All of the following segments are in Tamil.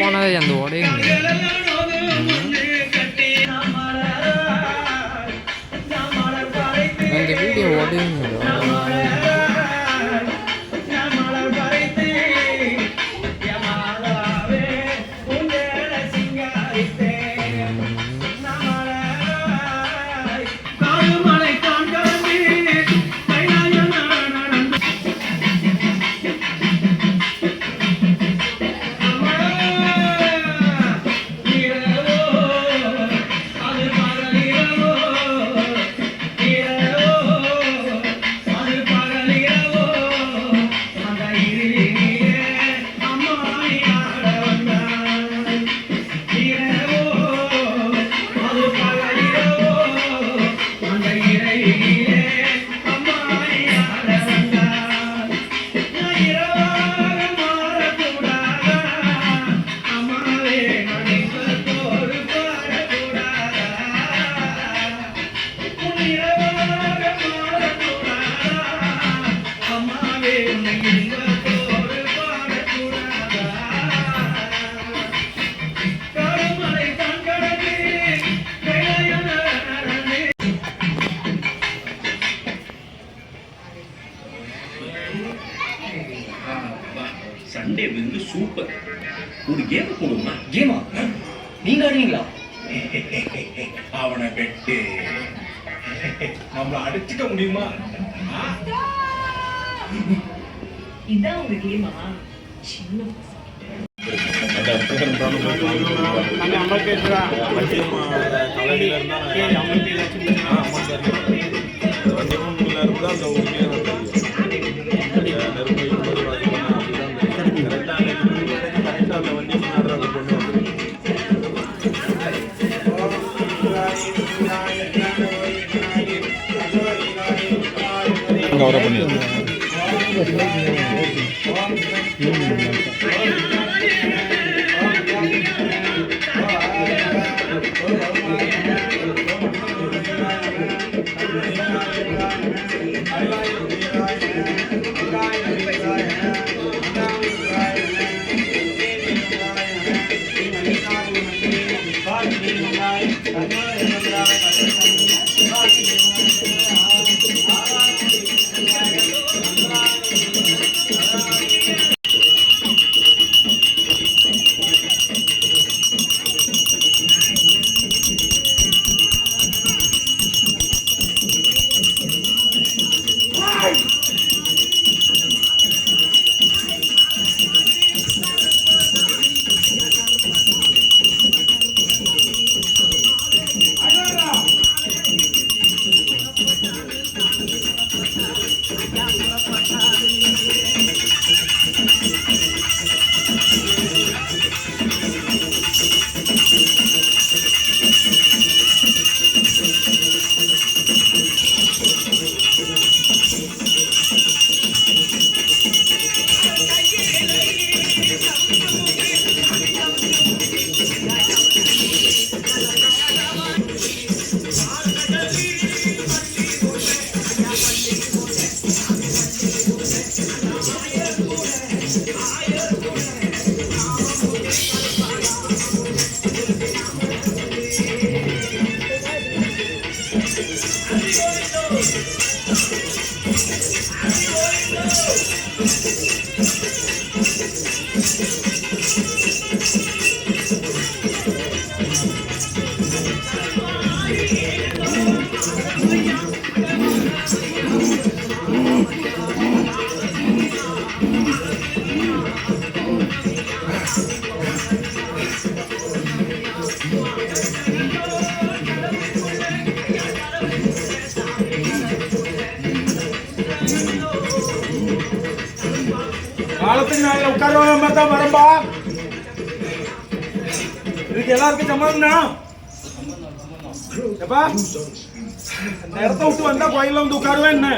போனதே அந்த உடையும் அந்த வீடியோ உடையும் சண்டே வந்து சூப்பர். ஒரு கேம் போடுமா? கேமா? நீங்க ஆடுவீங்களா? அவனை வெட்டு. நம்மள அடிச்சுக்க முடியுமா? இதான் உங்க கேமா? சின்ன கவர பண்ணி காலத்துக்கு நாங்கள் உட்கார பார்த்தா வரம்பா. இதுக்கு எல்லாருக்கும் சம்மதம்னா எப்பா இந்த இடத்த விட்டு வந்தா கோயில வந்து உட்காருவேன். என்ன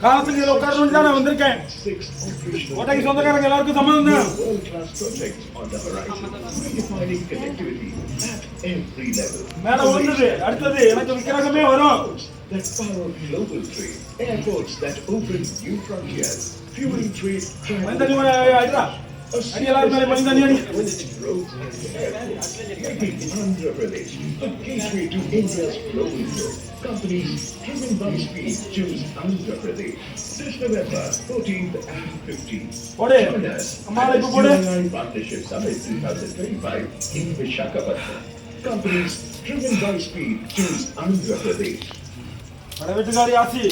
காலத்துக்கு இதுல உட்காரணும்னு தான் நான் வந்திருக்கேன். கோட்டைக்கு சொந்தக்காரங்க எல்லாருக்கும் சம்மதம் தான். மேல ஒண்ணுது அடுத்தது எனக்கு விக்கிரகமே வரும். That power of global trade, airports that open new frontiers, fueling trade. அடி எல்லாரும் மேலே பண்ணி தண்ணி அடி. Andhra Pradesh, the gateway to India's global growth. Companies driven by speed choose Andhra Pradesh. This November 14th and 15th. போடு. Join us அம்மாளை at இப்ப the போடு. CNI Partnership Summit 2025 in Visakhapatnam. Companies driven by speed choose Andhra Pradesh. வட வீட்டுக்காரி ஆசி.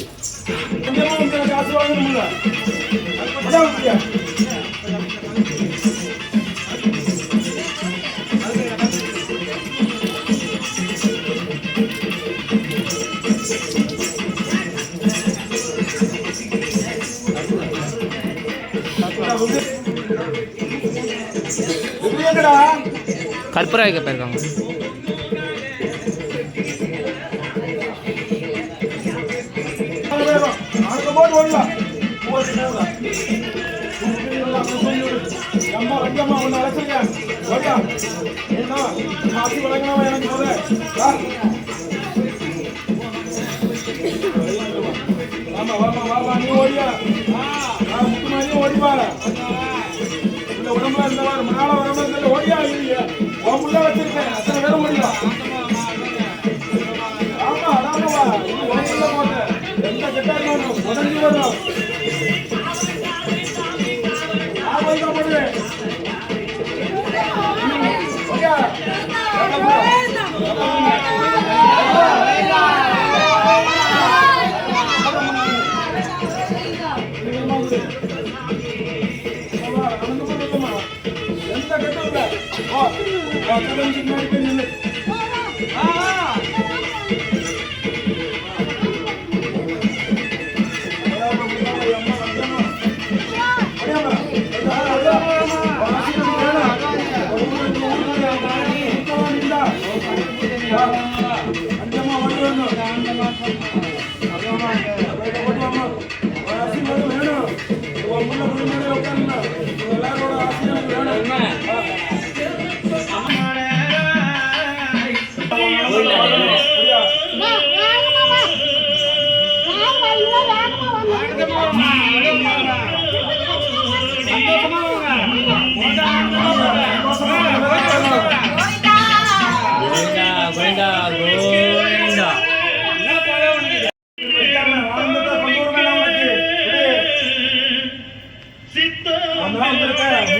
கொஞ்சமா உங்களுக்கு ஆசி வாங்கணும்ல. அதான் அப்படியா? எப்படியாங்கடா? கற்பூராய்க்கு போயிருக்காங்க. நாளைக்கு போட்டு ஓடலாம். அம்மா ரங்கம்மா ஒன்று அழைச்சிருக்கேன். ஓடியா? என்ன காசு வழங்கினவன் எனக்கு போத. வாமா வாமா வாமா நீ ஓடியா? முக்கியமா நீ ஓடிவா. இந்த உடம்புல இருந்தவாறு மேல வரம்பு ஓடியா இல்லையா? உள்ள வச்சிருக்கேன். அத்தனை பேரும் ஓடிவா. ஆமா அதானவா உடம்புல போட்ட எந்த கெட்டா இருந்தாலும் உடஞ்சி வரும். ஆபைதான் போடுவேன். ஓடியா? எந்த கெட்டும் இல்லை. கதஞ்சி முன்னாடி நின்று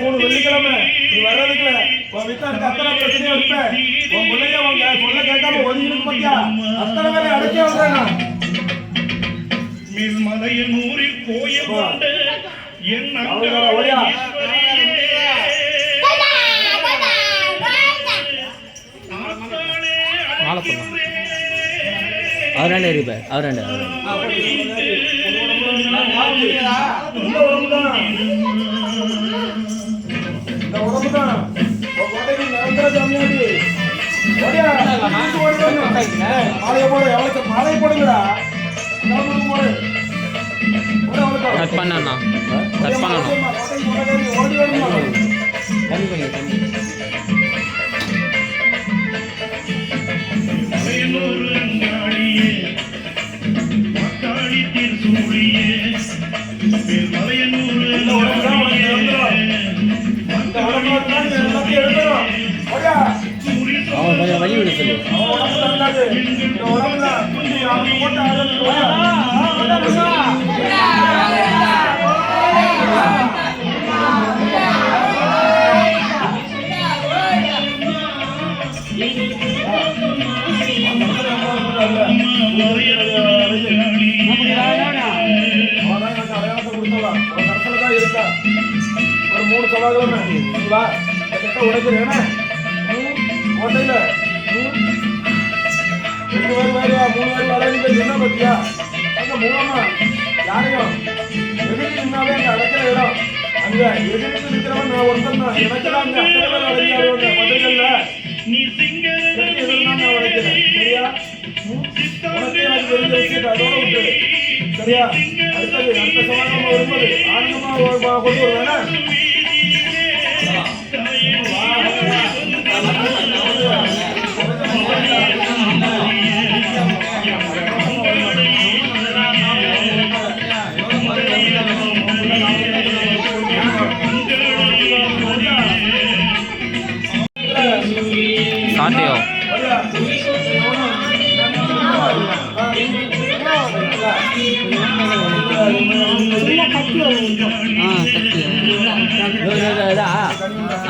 மூணு வெள்ளிக்கிழமை நீ வர்றதுக்குள்ள உன் வீட்டுல அத்தனை பிரச்சனையும் இருப்பேன். உன் பிள்ளைங்க உங்க சொல்ல கேட்காம ஒதுங்கிருக்கு பத்தியா? அத்தனை பேரை அடைக்க வர்றேன். மலையனூரில் கோயில் என் ஓடியா? மாலை பண்ணலாம். அவராண்டே இருப்பார். அவராண்டே மாலை போடுங்கடா. கட் பண்ணா கட் பண்ணணும். ஓடி வரணும். அவன் கொஞ்சம் வழி விட சொல்லு. ஒரு 3 சவால்கள் உடைக்கிறேன். கோட்டையில 2 பேர் வேலையா 3 பேர் வேலைன்னு என்ன பத்தியா? அங்க மூலமா யாரையும் எதிர்த்து நின்னாலே அங்க அடைக்கிற இடம். அங்க எதிர்த்து நிற்கிறவன் நான் ஒருத்தன் தான். எனக்கு தான் அங்க அத்தனை பேர் அடைஞ்சாருவாங்க மதுரைகள்ல. எதிர்த்து நான் உடைக்கிறேன். சரியா? உனக்கே அது தெரிஞ்ச விஷயத்தை அதோட விட்டு. சரியா? அடுத்தது அடுத்த சவால் நம்ம வரும்போது ஆனந்தமா கொண்டு வருவேன்னா கார்த்தியோ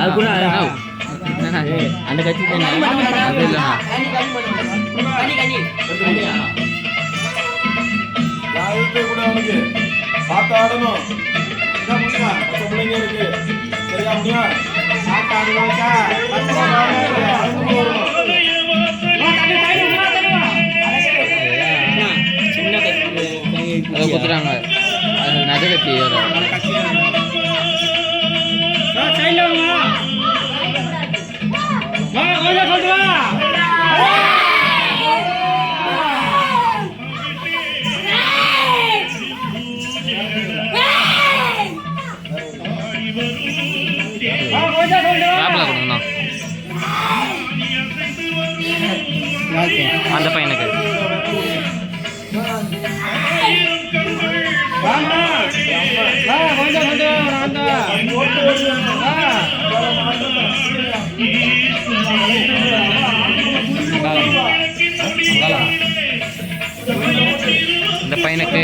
அது கூட அந்த கட்சி அது இல்லைண்ணா யாருக்கு கூட அவனுக்கு பார்த்து ஆடணும். இதான் முடியுமா? மற்ற பிள்ளைங்க இருக்கு சரியா முடியுமா? பார்த்து ஆடுவாக்கா சின்ன கட்சி அதை குத்துறாங்க. அது நகை கட்சி அந்த பையனுக்கு இந்த பையனுக்கு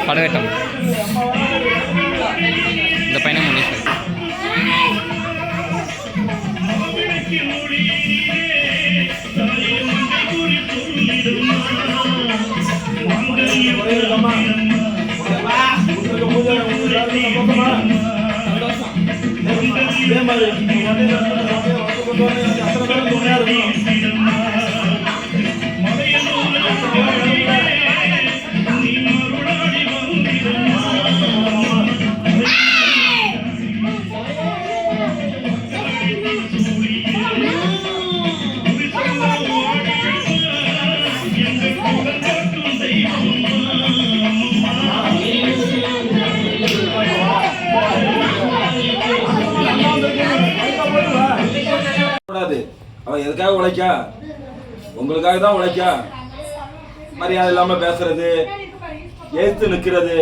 படவேட்டம், இந்த பையனை முன்னேஷன். அவன் எதுக்காக உழைக்கா? உங்களுக்காக தான் உழைக்கா. மரியாதை இல்லாம பேசுறது, ஏத்து நிக்கிறது.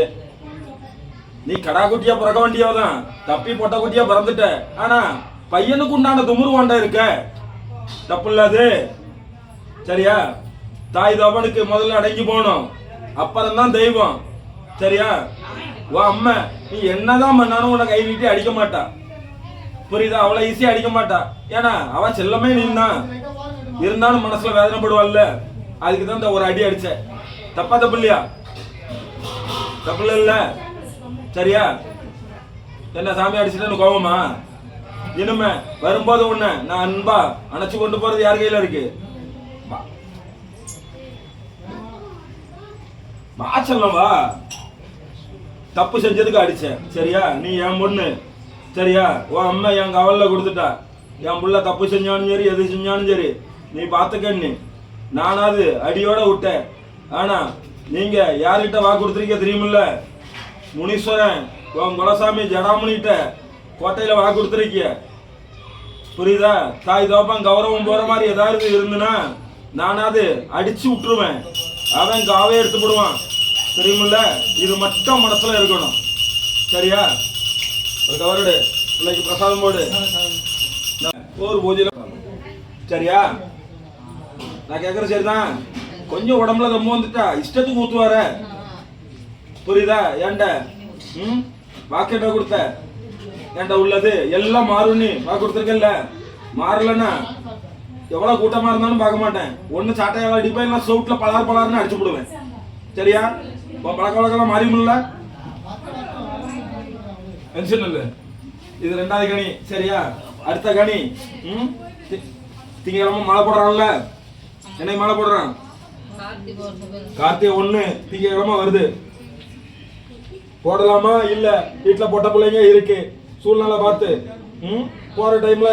நீ கடா குட்டியா பிறக்க வேண்டியவதான், தப்பி பொட்ட குட்டியா பிறந்துட்ட. ஆனா பையனுக்கு உண்டான துமுரு வாண்டா இருக்க, தப்பு இல்லாது சரியா? தாய் தவனுக்கு முதல்ல அடங்கி போகணும், அப்புறம் தான் தெய்வம் சரியா? உன் அம்மா நீ என்னதான் பண்ணாலும் உன்னை கை நீட்டி அடிக்க மாட்டா, புரியுதா? அவளை ஈஸியா அடிக்க மாட்டா. ஏன்னா அவன் செல்லமே நீந்தான், இருந்தாலும் மனசுல வேதனைப்படுவாள்ல. அதுக்கு தான் இந்த ஒரு அடி அடிச்ச. தப்பா தப்பு இல்லையா? தப்பு இல்ல சரியா? என்ன சாமி அடிச்சுட்டு கோபமா? இனிமே வரும்போது உன்னை நான் அன்பா அணைச்சு கொண்டு போறது யார் கையில இருக்கு? வா செல்லம் வா. தப்பு செஞ்சதுக்கு அடிச்சேன் சரியா? நீ என் பொண்ணு சரியா? உன் அம்மா என் கவல்ல கொடுத்துட்டா. என் புள்ள தப்பு செஞ்சாலும் சரி, எது செஞ்சாலும் சரி, நீ பார்த்துக்கன்னு நானாவது அடியோட விட்டேன். ஆனா நீங்க யார்கிட்ட வாக்கு கொடுத்துருக்க தெரியுமில்ல? முனீஸ்வரன் உன் குலசாமி ஜடாமுனிட்ட கோட்டையில வாக்கு கொடுத்துருக்கிய, புரியுதா? தாய் தோப்பம் கௌரவம் போற மாதிரி ஏதாவது இருந்துன்னா நானாவது அடிச்சு விட்டுருவேன், அவன் காவே எடுத்து போடுவான் தெரியுமில்ல? இது மட்டும் மனசுல இருக்கணும் சரியா? ஒரு கவரோடு பிள்ளைக்கு பிரசாதம் போடு, ஒரு பூஜையில சரியா? நான் கேட்கறது சரிதான். கொஞ்சம் உடம்புல தம்மு வந்துட்டா இஷ்டத்துக்கு ஊத்துவார, புரியுதா? ஏண்ட வாக்கெட்ட கொடுத்த ஏண்ட உள்ளது எல்லாம் மாறும்னு வாக்கு கொடுத்துருக்கல. மாறலன்னா எவ்வளவு கூட்டமா இருந்தாலும் பார்க்க மாட்டேன், ஒண்ணு சாட்டையால அடிப்பேன், இல்லை சவுட்ல பலார் பலார்னு அடிச்சு போடுவேன் சரியா? பழக்க வழக்கெல்லாம் மாறியுமில்ல? டென்ஷன் இல்ல. இது ரெண்டாவது கனி சரியா? அடுத்த கனி திங்கக்கிழமை மாலை போடுறான்ல, என்னைக்கு மாலை போடுறான்? கார்த்திகை 1 திங்கக்கிழமை வருது. போடலாமா இல்ல வீட்டுல பொட்ட பிள்ளைங்க இருக்கு, சூழ்நிலை பார்த்து போற டைம்ல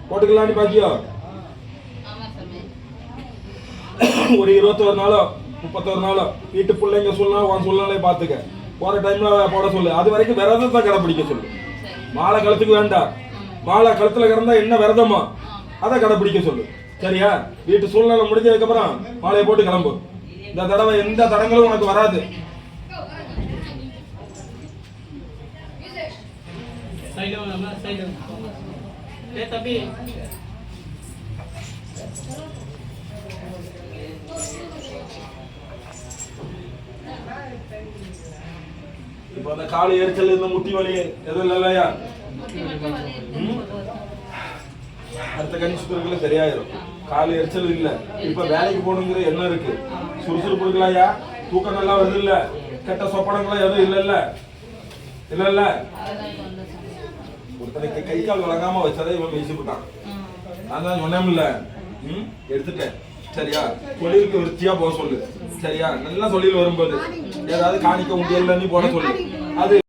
போட்டுக்கலான்னு பாக்கியோ? ஒரு 21 நாளோ 31 நாளோ வீட்டு பிள்ளைங்க சூழ்நிலை உன் சூழ்நிலையை பார்த்துக்க. போற டைம்ல போட சொல்லு. அது வரைக்கும் விரதத்தை கடைபிடிக்க சொல்லு. மாலை கழுத்துக்கு வேண்டாம், மாலை கழுத்துல கிடந்தா என்ன விரதமோ அதை கடைபிடிக்க சொல்லு சரியா? வீட்டு சூழ்நிலை முடிஞ்சதுக்கு அப்புறம் மாலையை போட்டு கிளம்பு. இந்த தடவை எந்த தடங்களும் உனக்கு வராது. இப்ப அந்த கால் எரிச்சல் இந்த முட்டி வலி எதுவும் இல்லையா? அடுத்த கணி சுத்தருக்குள்ள சரியாயிரும். கால் எரிச்சல் இல்ல. இப்ப வேலைக்கு போகணுங்கிற எண்ணம் இருக்கு. சுறுசுறுப்பு இருக்கலாம்யா? தூக்கம் நல்லா வருது இல்ல? கெட்ட சொப்பனங்களா எதுவும் இல்ல இல்ல ஒருத்தனைக்கு கை கால் வழங்காம வச்சதை இவன் பேசிவிட்டான். நான் தான் சொன்னேன்ல, எடுத்துட்டேன். சரியா? தொழிலுக்கு விருத்தியா போக சொல்லு. சரியா? நல்லா தொழில் வரும்போது ஏதாவது காணிக்க முடியல நீ போட சொல்லு. அது